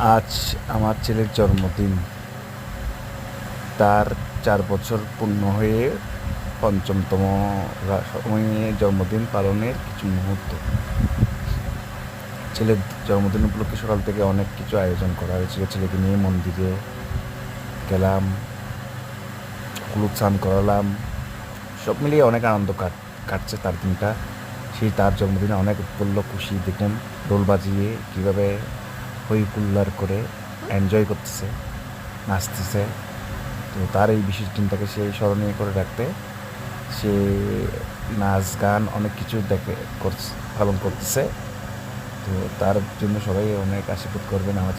আজ আমার ছেলের জন্মদিন। তার 4 বছর পূর্ণ হয়ে পঞ্চমতম সময়ে জন্মদিন পালনের কিছু মুহূর্ত। ছেলের জন্মদিন উপলক্ষে সকাল থেকে অনেক কিছু আয়োজন করা হয়েছিল। ছেলেকে নিয়ে মন্দিরে গেলাম, হলুদ স্নান করালাম, সব মিলিয়ে অনেক আনন্দ কাটছে তার দিনটা। সেই তার জন্মদিনে অনেক উৎফুল্ল খুশি। দেখুন রোল বাজিয়ে কীভাবে হই হুল্লার করে এনজয় করতেছে, নাচতেছে। তো তার এই বিশেষ দিনটাকে সে স্মরণীয় করে রাখতে সে নাচ গান অনেক কিছু পালন করতেছে। তো তার জন্য সবাই অনেক আশীর্বাদ করবেন আমার